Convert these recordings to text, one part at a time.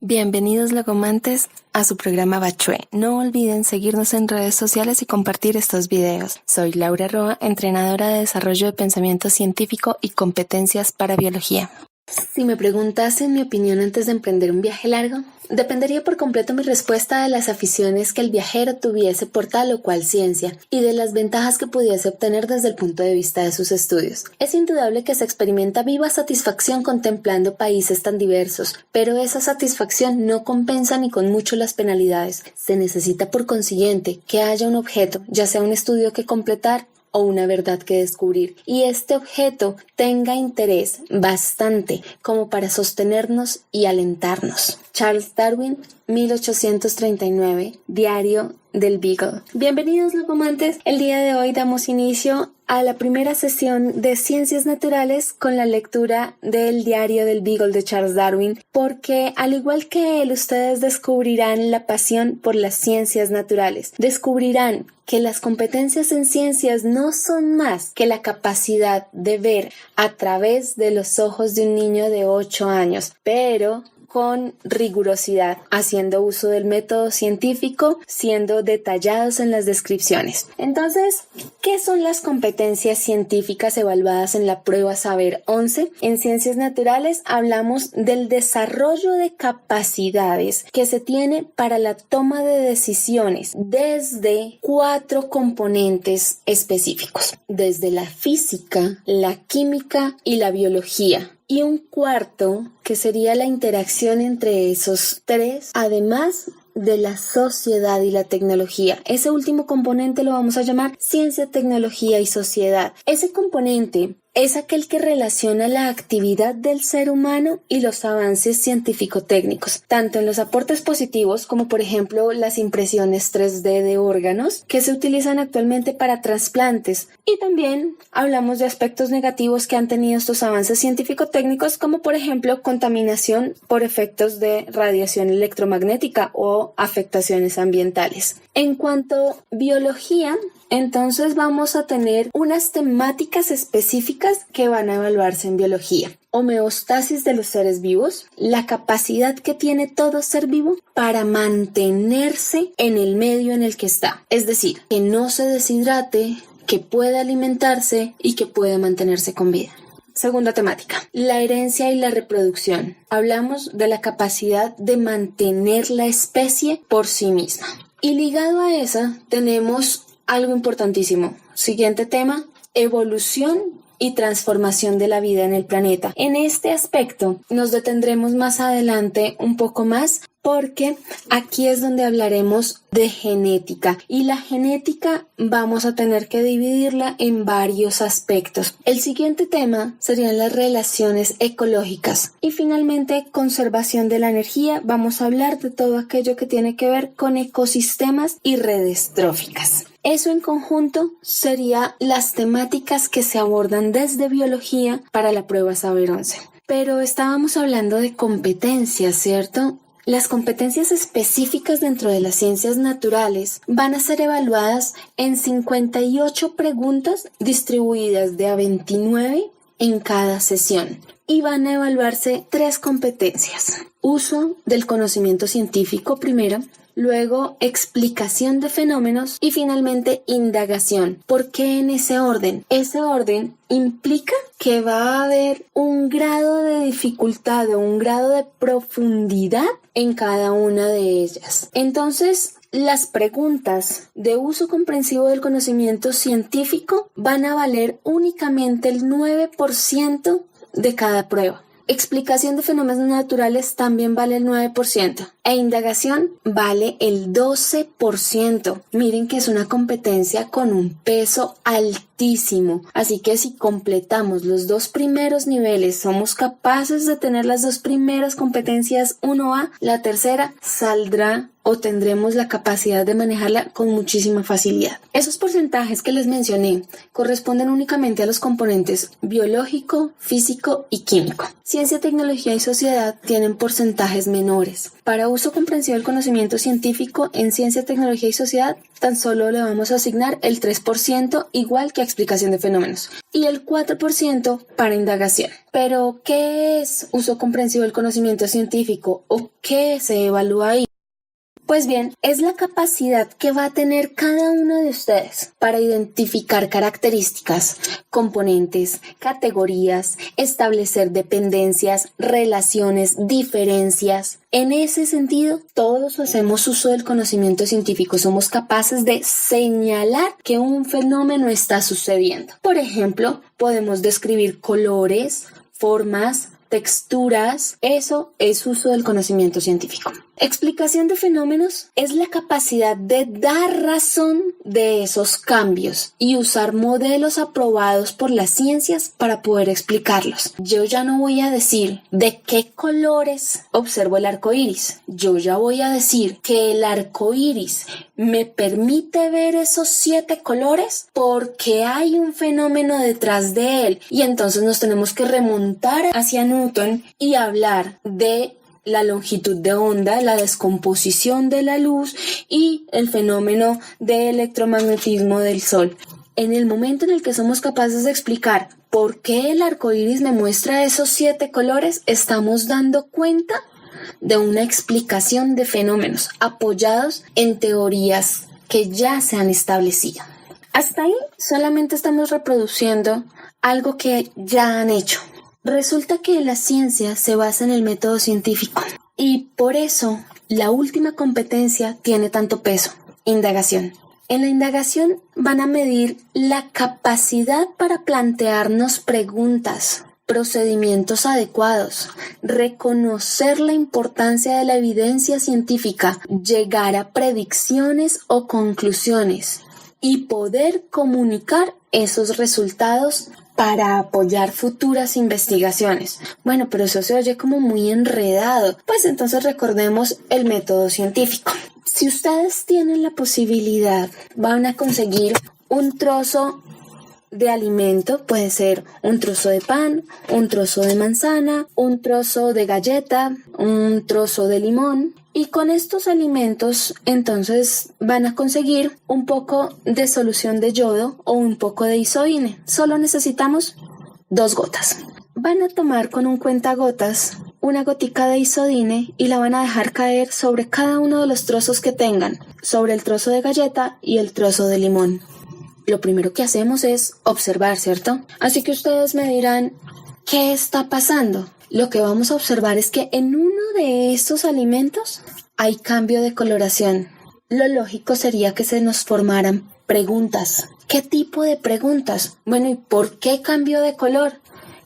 Bienvenidos logomantes a su programa Bachue. No olviden seguirnos en redes sociales y compartir estos videos. Soy Laura Roa, entrenadora de desarrollo de pensamiento científico y competencias para biología. Si me preguntasen mi opinión antes de emprender un viaje largo, dependería por completo mi respuesta de las aficiones que el viajero tuviese por tal o cual ciencia y de las ventajas que pudiese obtener desde el punto de vista de sus estudios. Es indudable que se experimenta viva satisfacción contemplando países tan diversos, pero esa satisfacción no compensa ni con mucho las penalidades. Se necesita por consiguiente que haya un objeto, ya sea un estudio que completar o una verdad que descubrir, y este objeto tenga interés bastante como para sostenernos y alentarnos. Charles Darwin, 1839, Diario del Beagle. Bienvenidos logomantes, el día de hoy damos inicio a la primera sesión de Ciencias Naturales con la lectura del Diario del Beagle de Charles Darwin, porque al igual que él, ustedes descubrirán la pasión por las ciencias naturales. Descubrirán que las competencias en ciencias no son más que la capacidad de ver a través de los ojos de un niño de 8 años, pero con rigurosidad, haciendo uso del método científico, siendo detallados en las descripciones. Entonces, ¿qué son las competencias científicas evaluadas en la prueba Saber 11? En Ciencias Naturales hablamos del desarrollo de capacidades que se tiene para la toma de decisiones desde 4 componentes específicos, desde la física, la química y la biología. Y un cuarto, que sería la interacción entre esos 3, además de la sociedad y la tecnología. Ese último componente lo vamos a llamar ciencia, tecnología y sociedad. Ese componente es aquel que relaciona la actividad del ser humano y los avances científico-técnicos, tanto en los aportes positivos como por ejemplo las impresiones 3D de órganos que se utilizan actualmente para trasplantes, y también hablamos de aspectos negativos que han tenido estos avances científico-técnicos como por ejemplo contaminación por efectos de radiación electromagnética o afectaciones ambientales. En cuanto a biología, entonces vamos a tener unas temáticas específicas que van a evaluarse en biología. Homeostasis de los seres vivos, la capacidad que tiene todo ser vivo para mantenerse en el medio en el que está. Es decir, que no se deshidrate, que pueda alimentarse y que pueda mantenerse con vida. Segunda temática, la herencia y la reproducción. Hablamos de la capacidad de mantener la especie por sí misma. Y ligado a esa tenemos algo importantísimo. Siguiente tema, evolución y transformación de la vida en el planeta. En este aspecto nos detendremos más adelante un poco más, porque aquí es donde hablaremos de genética, y la genética vamos a tener que dividirla en varios aspectos. El siguiente tema serían las relaciones ecológicas, y finalmente conservación de la energía. Vamos a hablar de todo aquello que tiene que ver con ecosistemas y redes tróficas. Eso en conjunto serían las temáticas que se abordan desde biología para la prueba Saber 11. Pero estábamos hablando de competencias, ¿cierto? Las competencias específicas dentro de las ciencias naturales van a ser evaluadas en 58 preguntas distribuidas de a 29 en cada sesión. Y van a evaluarse 3 competencias. Uso del conocimiento científico primero, luego explicación de fenómenos y finalmente indagación. ¿Por qué en ese orden? Ese orden implica que va a haber un grado de dificultad o un grado de profundidad en cada una de ellas. Entonces, las preguntas de uso comprensivo del conocimiento científico van a valer únicamente el 9% de cada prueba. Explicación de fenómenos naturales también vale el 9% e indagación vale el 12%. Miren que es una competencia con un peso altísimo, así que si completamos los 2 primeros niveles, somos capaces de tener las 2 primeras competencias 1A, la tercera saldrá o tendremos la capacidad de manejarla con muchísima facilidad. Esos porcentajes que les mencioné corresponden únicamente a los componentes biológico, físico y químico. Ciencia, tecnología y sociedad tienen porcentajes menores. Para uso comprensivo del conocimiento científico en ciencia, tecnología y sociedad, tan solo le vamos a asignar el 3%, igual que a explicación de fenómenos, y el 4% para indagación. Pero, ¿qué es uso comprensivo del conocimiento científico o qué se evalúa ahí? Pues bien, es la capacidad que va a tener cada uno de ustedes para identificar características, componentes, categorías, establecer dependencias, relaciones, diferencias. En ese sentido, todos hacemos uso del conocimiento científico. Somos capaces de señalar que un fenómeno está sucediendo. Por ejemplo, podemos describir colores, formas, texturas. Eso es uso del conocimiento científico. Explicación de fenómenos es la capacidad de dar razón de esos cambios y usar modelos aprobados por las ciencias para poder explicarlos. Yo ya no voy a decir de qué colores observo el arco iris. Yo ya voy a decir que el arco iris me permite ver esos 7 colores porque hay un fenómeno detrás de él. Y entonces nos tenemos que remontar hacia Newton y hablar de la longitud de onda, la descomposición de la luz y el fenómeno de electromagnetismo del Sol. En el momento en el que somos capaces de explicar por qué el arco iris me muestra esos 7 colores, estamos dando cuenta de una explicación de fenómenos apoyados en teorías que ya se han establecido. Hasta ahí solamente estamos reproduciendo algo que ya han hecho. Resulta que la ciencia se basa en el método científico y por eso la última competencia tiene tanto peso: indagación. En la indagación van a medir la capacidad para plantearnos preguntas, procedimientos adecuados, reconocer la importancia de la evidencia científica, llegar a predicciones o conclusiones y poder comunicar esos resultados para apoyar futuras investigaciones. Bueno, pero eso se oye como muy enredado. Pues entonces recordemos el método científico. Si ustedes tienen la posibilidad, van a conseguir un trozo de alimento, puede ser un trozo de pan, un trozo de manzana, un trozo de galleta, un trozo de limón. Y con estos alimentos, entonces, van a conseguir un poco de solución de yodo o un poco de isoine. Solo necesitamos 2 gotas. Van a tomar con un cuentagotas una gotica de isodine y la van a dejar caer sobre cada uno de los trozos que tengan, sobre el trozo de galleta y el trozo de limón. Lo primero que hacemos es observar, ¿cierto? Así que ustedes me dirán, ¿qué está pasando? Lo que vamos a observar es que en uno de estos alimentos hay cambio de coloración. Lo lógico sería que se nos formaran preguntas. ¿Qué tipo de preguntas? Bueno, ¿y por qué cambio de color?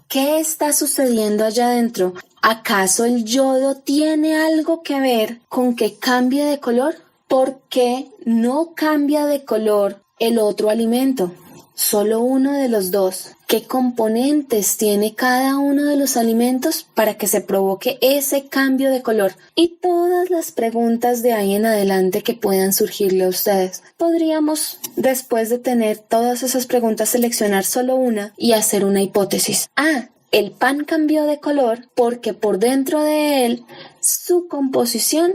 ¿Qué está sucediendo allá adentro? ¿Acaso el yodo tiene algo que ver con que cambie de color? ¿Por qué no cambia de color el otro alimento? Solo uno de los dos. ¿Qué componentes tiene cada uno de los alimentos para que se provoque ese cambio de color? Y todas las preguntas de ahí en adelante que puedan surgirle a ustedes. Podríamos, después de tener todas esas preguntas, seleccionar solo una y hacer una hipótesis. El pan cambió de color porque por dentro de él, su composición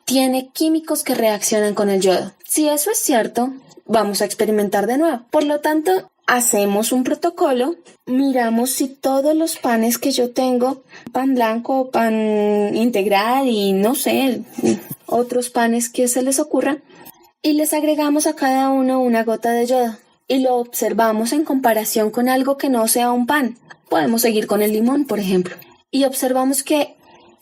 tiene químicos que reaccionan con el yodo. Si eso es cierto, vamos a experimentar de nuevo. Por lo tanto, hacemos un protocolo, miramos si todos los panes que yo tengo, pan blanco, pan integral y no sé, otros panes que se les ocurran, y les agregamos a cada uno una gota de yodo y lo observamos en comparación con algo que no sea un pan. Podemos seguir con el limón, por ejemplo, y observamos que,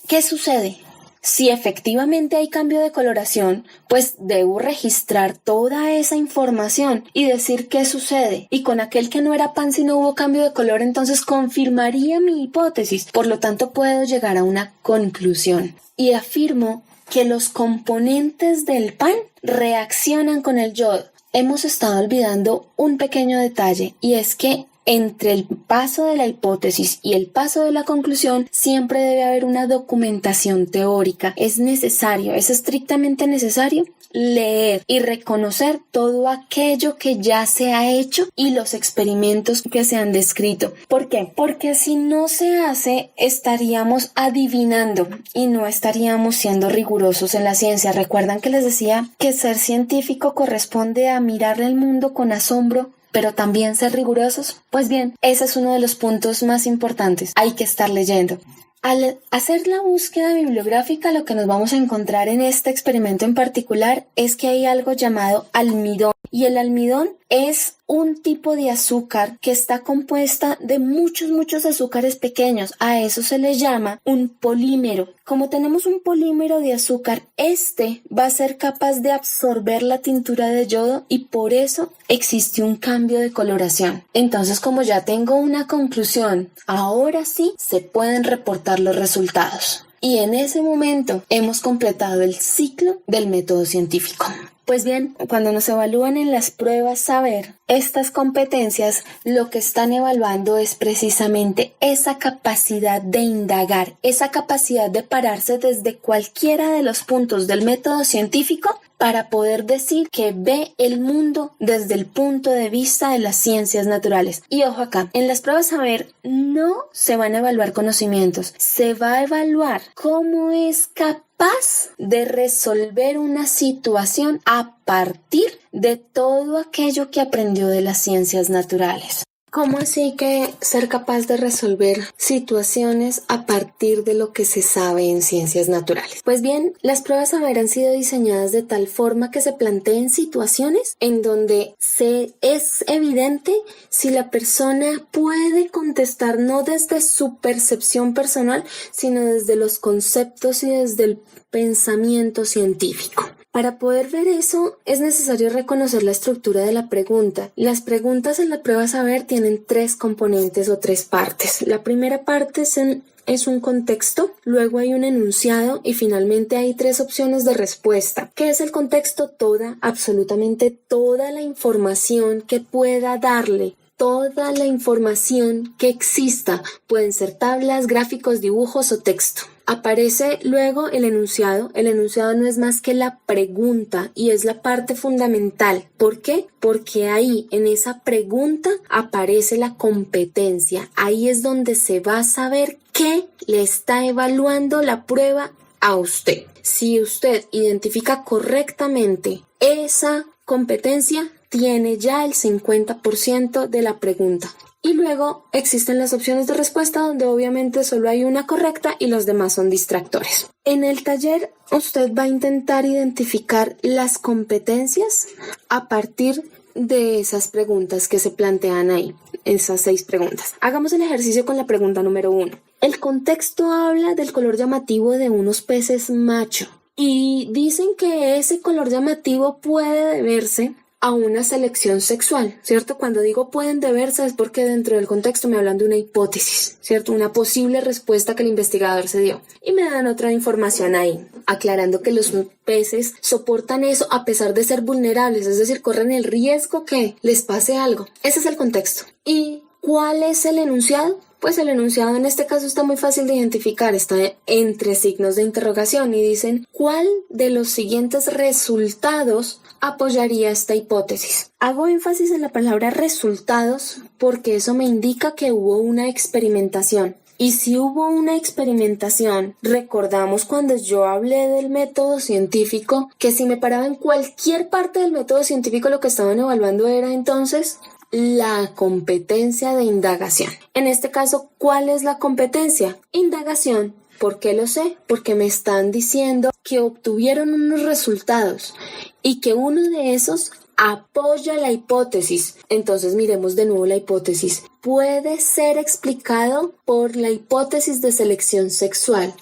¿qué sucede? Si efectivamente hay cambio de coloración, pues debo registrar toda esa información y decir qué sucede. Y con aquel que no era pan, si no hubo cambio de color, entonces confirmaría mi hipótesis. Por lo tanto, puedo llegar a una conclusión. Y afirmo que los componentes del pan reaccionan con el yodo. Hemos estado olvidando un pequeño detalle, y es que entre el paso de la hipótesis y el paso de la conclusión siempre debe haber una documentación teórica. Es necesario, es estrictamente necesario leer y reconocer todo aquello que ya se ha hecho y los experimentos que se han descrito. ¿Por qué? Porque si no se hace, estaríamos adivinando y no estaríamos siendo rigurosos en la ciencia. ¿Recuerdan que les decía que ser científico corresponde a mirar el mundo con asombro, pero también ser rigurosos? Pues bien, ese es uno de los puntos más importantes. Hay que estar leyendo. Al hacer la búsqueda bibliográfica, lo que nos vamos a encontrar en este experimento en particular es que hay algo llamado almidón. Y el almidón es un tipo de azúcar que está compuesta de muchos azúcares pequeños. A eso se le llama un polímero. Como tenemos un polímero de azúcar, este va a ser capaz de absorber la tintura de yodo y por eso existe un cambio de coloración. Entonces, como ya tengo una conclusión, ahora sí se pueden reportar los resultados. Y en ese momento hemos completado el ciclo del método científico. Pues bien, cuando nos evalúan en las pruebas saber, estas competencias lo que están evaluando es precisamente esa capacidad de indagar, esa capacidad de pararse desde cualquiera de los puntos del método científico para poder decir que ve el mundo desde el punto de vista de las ciencias naturales. Y ojo acá, en las pruebas saber no se van a evaluar conocimientos, se va a evaluar cómo es capaz de resolver una situación a partir de todo aquello que aprendió de las ciencias naturales. ¿Cómo así que ser capaz de resolver situaciones a partir de lo que se sabe en ciencias naturales? Pues bien, las pruebas saber han sido diseñadas de tal forma que se planteen situaciones en donde es evidente si la persona puede contestar no desde su percepción personal, sino desde los conceptos y desde el pensamiento científico. Para poder ver eso, es necesario reconocer la estructura de la pregunta. Las preguntas en la prueba saber tienen 3 componentes o 3 partes. La primera parte es un contexto, luego hay un enunciado y finalmente hay 3 opciones de respuesta. ¿Qué es el contexto? Absolutamente toda la información que pueda darle. Toda la información que exista. Pueden ser tablas, gráficos, dibujos o texto. Aparece luego el enunciado. El enunciado no es más que la pregunta y es la parte fundamental. ¿Por qué? Porque ahí, en esa pregunta, aparece la competencia. Ahí es donde se va a saber qué le está evaluando la prueba a usted. Si usted identifica correctamente esa competencia, tiene ya el 50% de la pregunta. Y luego existen las opciones de respuesta donde obviamente solo hay una correcta y los demás son distractores. En el taller usted va a intentar identificar las competencias a partir de esas preguntas que se plantean ahí, esas 6 preguntas. Hagamos el ejercicio con la pregunta número 1. El contexto habla del color llamativo de unos peces macho y dicen que ese color llamativo puede deberse a una selección sexual, ¿cierto? Cuando digo pueden deberse es porque dentro del contexto me hablan de una hipótesis, ¿cierto? Una posible respuesta que el investigador se dio. Y me dan otra información ahí, aclarando que los peces soportan eso a pesar de ser vulnerables, es decir, corren el riesgo que les pase algo. Ese es el contexto. ¿Y cuál es el enunciado? Pues el enunciado en este caso está muy fácil de identificar, está entre signos de interrogación y dicen ¿cuál de los siguientes resultados apoyaría esta hipótesis? Hago énfasis en la palabra resultados porque eso me indica que hubo una experimentación. Y si hubo una experimentación, recordamos cuando yo hablé del método científico, que si me paraba en cualquier parte del método científico lo que estaban evaluando era entonces la competencia de indagación. En este caso, ¿cuál es la competencia? Indagación. ¿Por qué lo sé? Porque me están diciendo que obtuvieron unos resultados y que uno de esos apoya la hipótesis. Entonces miremos de nuevo la hipótesis. Puede ser explicado por la hipótesis de selección sexual.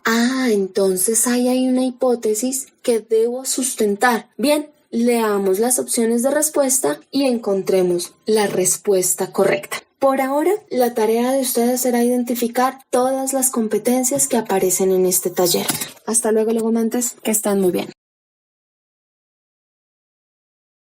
Entonces ahí hay una hipótesis que debo sustentar. Bien. Leamos las opciones de respuesta y encontremos la respuesta correcta. Por ahora, la tarea de ustedes será identificar todas las competencias que aparecen en este taller. Hasta luego, logomantes, que están muy bien.